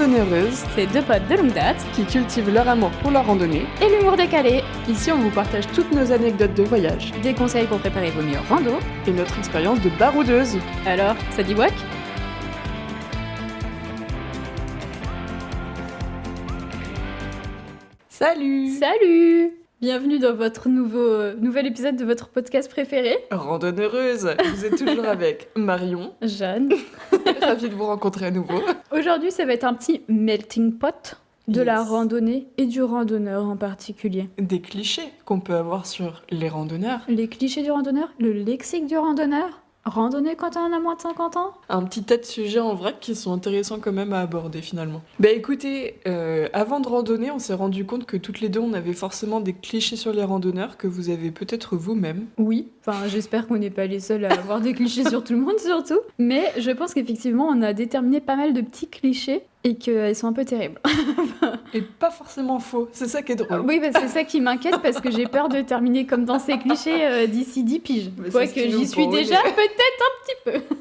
Randonneureuses, C'est deux potes de longue date qui cultivent leur amour pour la randonnée. et l'humour décalé. Ici, on vous partage toutes nos anecdotes de voyage Des conseils pour préparer vos meilleurs rando. et notre expérience de baroudeuse. Alors, ça dit whack? Salut Salut! Bienvenue dans votre nouvel épisode de votre podcast préféré. Randonneureuse, vous êtes toujours avec Marion. Jeanne. Ravie de vous rencontrer à nouveau. Aujourd'hui, ça va être un petit melting pot de la Yes. randonnée et du randonneur en particulier. Des clichés qu'on peut avoir sur les randonneurs. Les clichés du randonneur, le lexique du randonneur, randonner quand on a moins de 50 ans. Un petit tas de sujets en vrac qui sont intéressants quand même à aborder finalement. Bah écoutez, avant de randonner, on s'est rendu compte que toutes les deux, on avait forcément des clichés sur les randonneurs que vous avez peut-être vous-même. Oui, enfin j'espère qu'on n'est pas les seuls à avoir des clichés sur tout le monde surtout. Mais je pense qu'effectivement on a déterminé pas mal de petits clichés et qu'elles sont un peu terribles. Et pas forcément faux, c'est ça qui est drôle. Oui, bah, c'est ça qui m'inquiète parce que j'ai peur de terminer comme dans ces clichés d'ici 10 piges. Mais Quoi c'est ce que qui nous j'y suis pourrit. déjà peut-être un petit peu.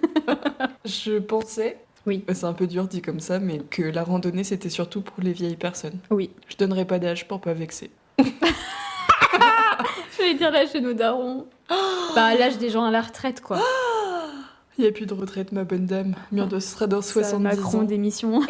Je pensais, Oui. c'est un peu dur dit comme ça, mais que la randonnée c'était surtout pour les vieilles personnes. Oui. Je donnerai pas d'âge pour pas vexer. Je vais dire l'âge de nos darons. Bah l'âge des gens à la retraite quoi. Il n'y a plus de retraite, ma bonne dame. Murde, ce sera dans Ça, 70 Macron ans. d'émission.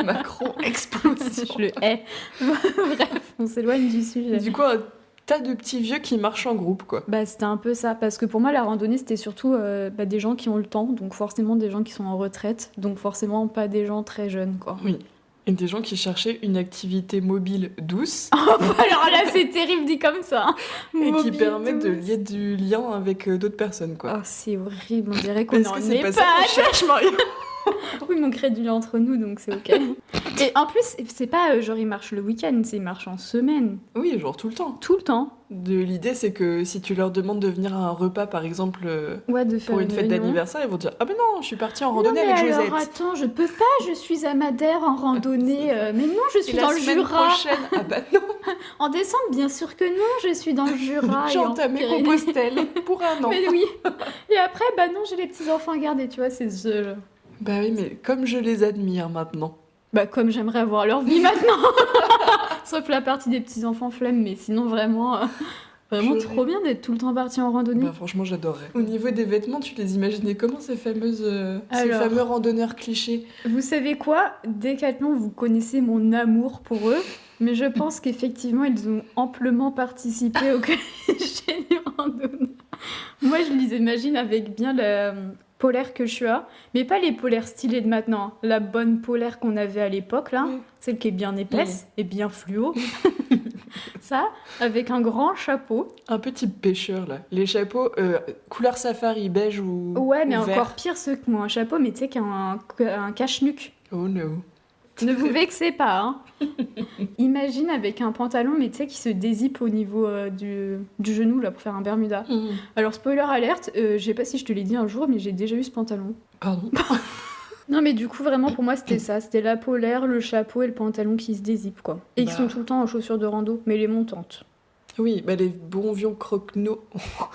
Macron explosif. Je le hais. Bref, on s'éloigne du sujet. Du coup, un tas de petits vieux qui marchent en groupe, quoi. Bah, c'était un peu ça, parce que pour moi, la randonnée, c'était surtout des gens qui ont le temps, donc forcément des gens qui sont en retraite, donc forcément pas des gens très jeunes, quoi. Oui. Et des gens qui cherchaient une activité mobile douce Alors là, c'est terrible dit comme ça. hein. et qui Mobile permettent de douce. lier du lien avec d'autres personnes, quoi. Oh, c'est horrible, on dirait qu'on Est-ce en que c'est est pas ça qu'on cherche, Marion? Oui, mais on crée du lien entre nous, donc c'est ok. Et en plus, c'est pas genre ils marchent le week-end, c'est ils marchent en semaine, Oui, genre tout le temps. tout le temps. L'idée, c'est que si tu leur demandes de venir à un repas, par exemple, Ouais, de faire pour une fête réunion. d'anniversaire, ils vont dire « Ah ben non, je suis partie en randonnée non, mais avec alors, Josette. attends, je peux pas, je suis à Madère en randonnée. Mais non, je Et suis la dans le semaine Jura. prochaine, ah bah non, En décembre, bien sûr que non, je suis dans le Jura. j'ai et en entamé Pyrénées. Compostelle pour un an. Mais oui. Et après, bah non, j'ai les petits-enfants à garder, tu vois, c'est ce... Bah oui, mais comme je les admire maintenant. Bah comme j'aimerais avoir leur vie maintenant. Sauf la partie des petits-enfants flemme, mais sinon vraiment Purée. trop bien d'être tout le temps parti en randonnée. Bah franchement, j'adorerais. Au niveau des vêtements, tu les imaginais comment ces ces Alors. fameux randonneurs clichés? Vous savez quoi? Decathlon, vous connaissez mon amour pour eux, mais je pense qu'effectivement, ils ont amplement participé au cliché du randonneur. Moi, je les imagine avec bien la polaire que je suis à, mais pas les polaires stylées de maintenant, hein. La bonne polaire qu'on avait à l'époque, là, Oui. celle qui est bien épaisse et bien fluo. Ça, avec un grand chapeau. Un petit pêcheur là. Les chapeaux couleur safari, beige ou Ouais, mais ou vert. encore pire ceux que moi, un chapeau, mais tu sais, un cache-nuque. Oh no. Ne vous vexez pas, hein. Imagine avec un pantalon, mais tu sais, qui se dézippe au niveau du genou, là, pour faire un Bermuda. Mhm. Alors, spoiler alerte, je sais pas si je te l'ai dit un jour, mais j'ai déjà eu ce pantalon. Pardon. Non, mais du coup, vraiment, pour moi, c'était ça. C'était la polaire, le chapeau et le pantalon qui se dézippent, quoi. Et qui Bah. sont tout le temps en chaussures de rando, mais les montantes. Oui, bah les bons vieux croquenots.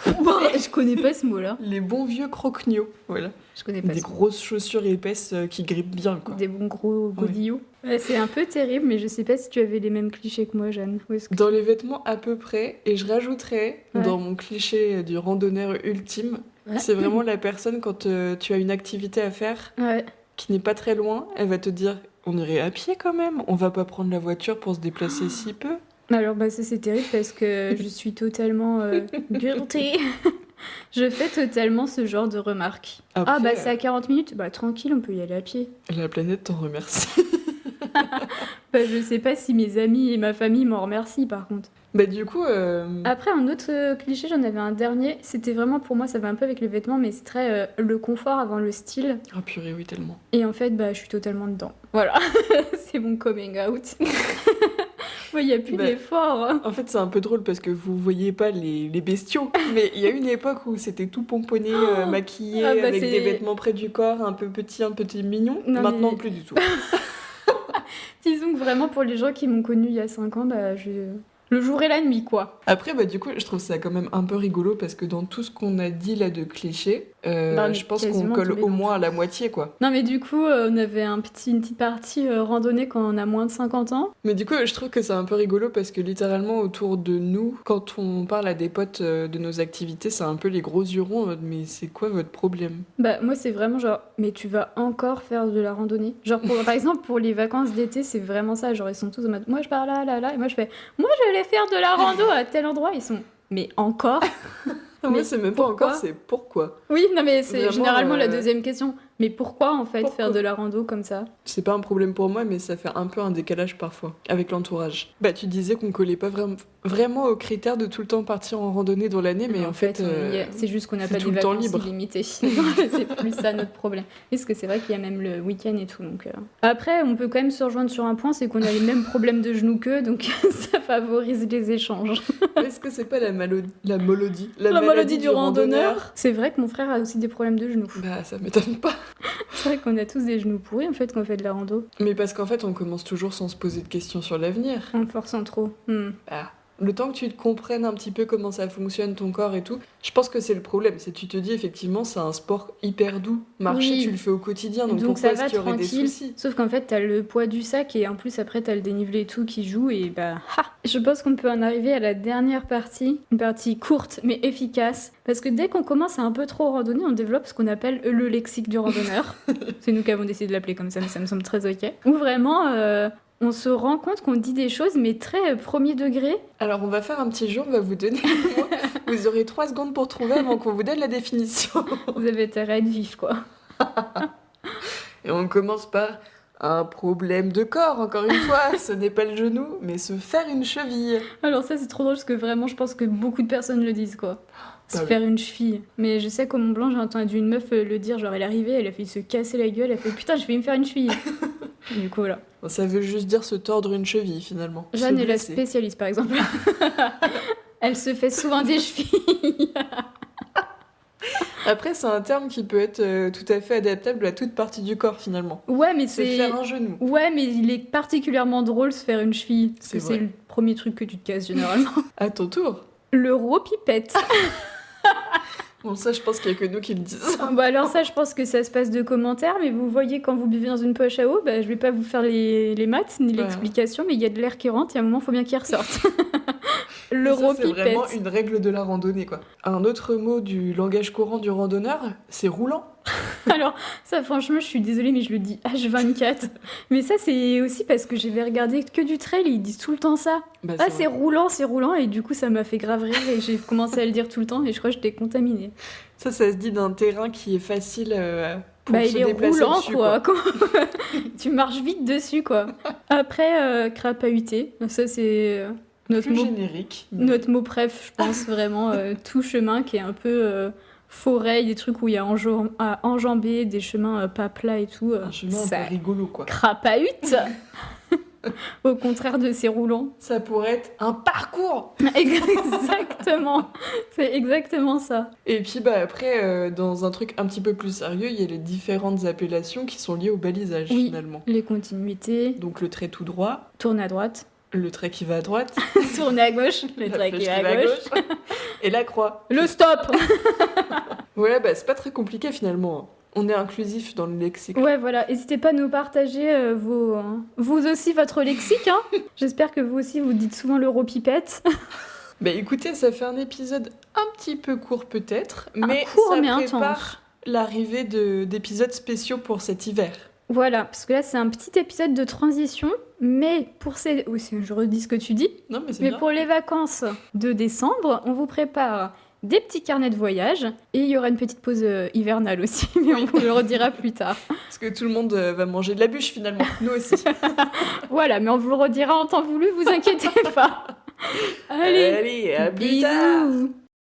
Je connais pas ce mot-là. Les bons vieux croquenots, voilà. Je connais pas Des ce mot. grosses chaussures épaisses qui grippent bien, quoi. Des bons gros godillots. Ouais, c'est un peu terrible, mais je sais pas si tu avais les mêmes clichés que moi, Jeanne. Où est-ce que... Dans les vêtements à peu près, et je rajouterais, Ouais. dans mon cliché du randonneur ultime, Ouais. c'est vraiment la personne quand tu as une activité à faire Ouais. qui n'est pas très loin, elle va te dire on irait à pied quand même, on va pas prendre la voiture pour se déplacer si peu. Alors, bah, ça, c'est terrible parce que je suis totalement guilty. Je fais totalement ce genre de remarques. Après, Ah, bah, c'est à 40 minutes. Bah, tranquille, on peut y aller à pied. la planète t'en remercie. Bah, je sais pas si mes amis et ma famille m'en remercient, par contre. Bah du coup, Après, un autre cliché, j'en avais un dernier. C'était vraiment, pour moi, ça va un peu avec les vêtements, mais c'est très le confort avant le style. oh purée, oui tellement. Et en fait, bah, je suis totalement dedans. Voilà. C'est mon coming out. Il n'y a plus Bah, d'effort. En fait, c'est un peu drôle parce que vous voyez pas les bestiaux, mais il y a une époque où c'était tout pomponné, maquillé, Ah bah, avec c'est- des vêtements près du corps, un peu mignon. Non, Maintenant, mais- plus du tout. Disons que vraiment, pour les gens qui m'ont connue il y a 5 ans, bah, Le jour et la nuit, quoi. Après, bah, du coup, je trouve ça quand même un peu rigolo parce que dans tout ce qu'on a dit là de clichés, Bah, on est je pense qu'on quasiment colle tombé au dans moins à tout. la moitié, quoi. Non, mais du coup, on avait une petite partie randonnée quand on a moins de 50 ans. Mais du coup, je trouve que c'est un peu rigolo parce que littéralement autour de nous, quand on parle à des potes de nos activités, c'est un peu les gros yeux ronds en mode, mais c'est quoi votre problème? Bah, moi, c'est vraiment genre, mais tu vas encore faire de la randonnée? Genre, par exemple, pour les vacances d'été, c'est vraiment ça. Genre, ils sont tous en mode, moi, je pars là, là, là. Et moi, je fais, moi, je vais aller faire de la rando à tel endroit. Ils sont, mais encore? Moi, Mais c'est même pas pourquoi? encore, c'est pourquoi. Oui, non, mais c'est Vraiment, généralement la deuxième question. Mais pourquoi, en fait, Pourquoi faire de la rando comme ça? C'est pas un problème pour moi, mais ça fait un peu un décalage parfois avec l'entourage. Bah, tu disais qu'on collait pas vraiment aux critères de tout le temps partir en randonnée dans l'année, mais en fait, on y est. C'est juste qu'on n'a c'est pas tout des le temps vacances libre. illimitées. C'est plus ça notre problème. Parce que c'est vrai qu'il y a même le week-end et tout. Donc, après, on peut quand même se rejoindre sur un point, c'est qu'on a les mêmes problèmes de genoux qu'eux, donc ça favorise les échanges. Est-ce que c'est pas la maladie La maladie du randonneur. C'est vrai que mon frère a aussi des problèmes de genoux. Bah, ça m'étonne pas. C'est vrai qu'on a tous des genoux pourris en fait quand on fait de la rando. Mais parce qu'en fait, on commence toujours sans se poser de questions sur l'avenir. En forçant trop. Bah, le temps que tu te comprennes un petit peu comment ça fonctionne, ton corps et tout, je pense que c'est le problème. C'est que tu te dis, effectivement, c'est un sport hyper doux. Marcher, Oui. tu le fais au quotidien, donc Donc pourquoi ça va est-ce qu'il y aurait des tranquille. soucis? Sauf qu'en fait, t'as le poids du sac et en plus après t'as le dénivelé et tout qui joue et bah ha. Je pense qu'on peut en arriver à la dernière partie, une partie courte mais efficace. Parce que dès qu'on commence à un peu trop randonner, on développe ce qu'on appelle le lexique du randonneur. C'est nous qui avons décidé de l'appeler comme ça, mais ça me semble très ok. Où vraiment on se rend compte qu'on dit des choses mais très premier degré. Alors, on va faire un petit jeu, on va vous donner le mot. Vous aurez 3 secondes pour trouver avant qu'on vous donne la définition. Vous avez intérêt à être vif quoi. Et on commence par un problème de corps, encore une fois. Ce n'est pas le genou, mais se faire une cheville. Alors ça c'est trop drôle parce que vraiment je pense que beaucoup de personnes le disent quoi. Se oui. faire une cheville. Mais je sais qu'au Mont Blanc j'ai entendu une meuf le dire, genre elle est arrivée, elle a fait se casser la gueule, elle a fait putain je vais me faire une cheville. Du coup voilà. Bon, ça veut juste dire se tordre une cheville, finalement. Jeanne Se est la blesser. spécialiste par exemple. Elle se fait souvent des chevilles. Après, c'est un terme qui peut être tout à fait adaptable à toute partie du corps, finalement. Ouais mais Se c'est... faire un genou. Ouais mais il est particulièrement drôle se faire une cheville. Parce C'est que vrai. c'est le premier truc que tu te casses généralement. À ton tour. Le ropipette. Bon, ça, je pense qu'il n'y a que nous qui le disent. Bah alors ça, je pense que ça se passe de commentaires, mais vous voyez quand vous buvez dans une poche à eau, bah, je vais pas vous faire les maths ni Ouais. l'explication, mais il y a de l'air qui rentre et à un moment, il faut bien qu'il ressorte. Le Ça, c'est vraiment ropipette. une règle de la randonnée, quoi. Un autre mot du langage courant du randonneur, c'est roulant. Alors ça, franchement, je suis désolée, mais je le dis H24. Mais ça, c'est aussi parce que j'avais regardé que du trail et ils disent tout le temps ça. Bah, Ah, vrai. c'est roulant, et du coup, ça m'a fait grave rire et j'ai commencé à le dire tout le temps et je crois que j'étais contaminée. Ça se dit d'un terrain qui est facile pour Bah, se il est déplacer roulant, dessus, quoi. Tu marches vite dessus, quoi. Après, crapahuté, ça c'est notre Plus mot. générique. Notre mot préf, je pense vraiment, tout chemin qui est un peu forêt, des trucs où il y a à enjamber, des chemins pas plats et tout. Un chemin un ça peu rigolo, quoi. crapahute. Au contraire de ces roulants. Ça pourrait être un parcours. Exactement, c'est exactement ça. Et puis bah après, dans un truc un petit peu plus sérieux, il y a les différentes appellations qui sont liées au balisage, Oui. finalement. Les continuités, Donc le trait tout droit, tourne à droite, le trait qui va à droite, tourne à gauche, le la trait flèche qui va à gauche, et la croix. le stop. Ouais, bah c'est pas très compliqué finalement. On est inclusif dans le lexique. Ouais, voilà. N'hésitez pas à nous partager vous aussi votre lexique. Hein. J'espère que vous aussi vous dites souvent l'europipette. Bah écoutez, ça fait un épisode un petit peu court peut-être, mais court, ça mais prépare intense. l'arrivée d'épisodes spéciaux pour cet hiver. Voilà, parce que là c'est un petit épisode de transition, mais pour ces... Oui, je redis ce que tu dis. Non mais c'est Mais bien. pour les vacances de décembre, on vous prépare des petits carnets de voyage et il y aura une petite pause hivernale aussi, mais on vous le redira plus tard. Parce que tout le monde va manger de la bûche finalement, nous aussi. Voilà, mais on vous le redira en temps voulu, vous inquiétez pas. Allez, Allez, à plus tard. bisous.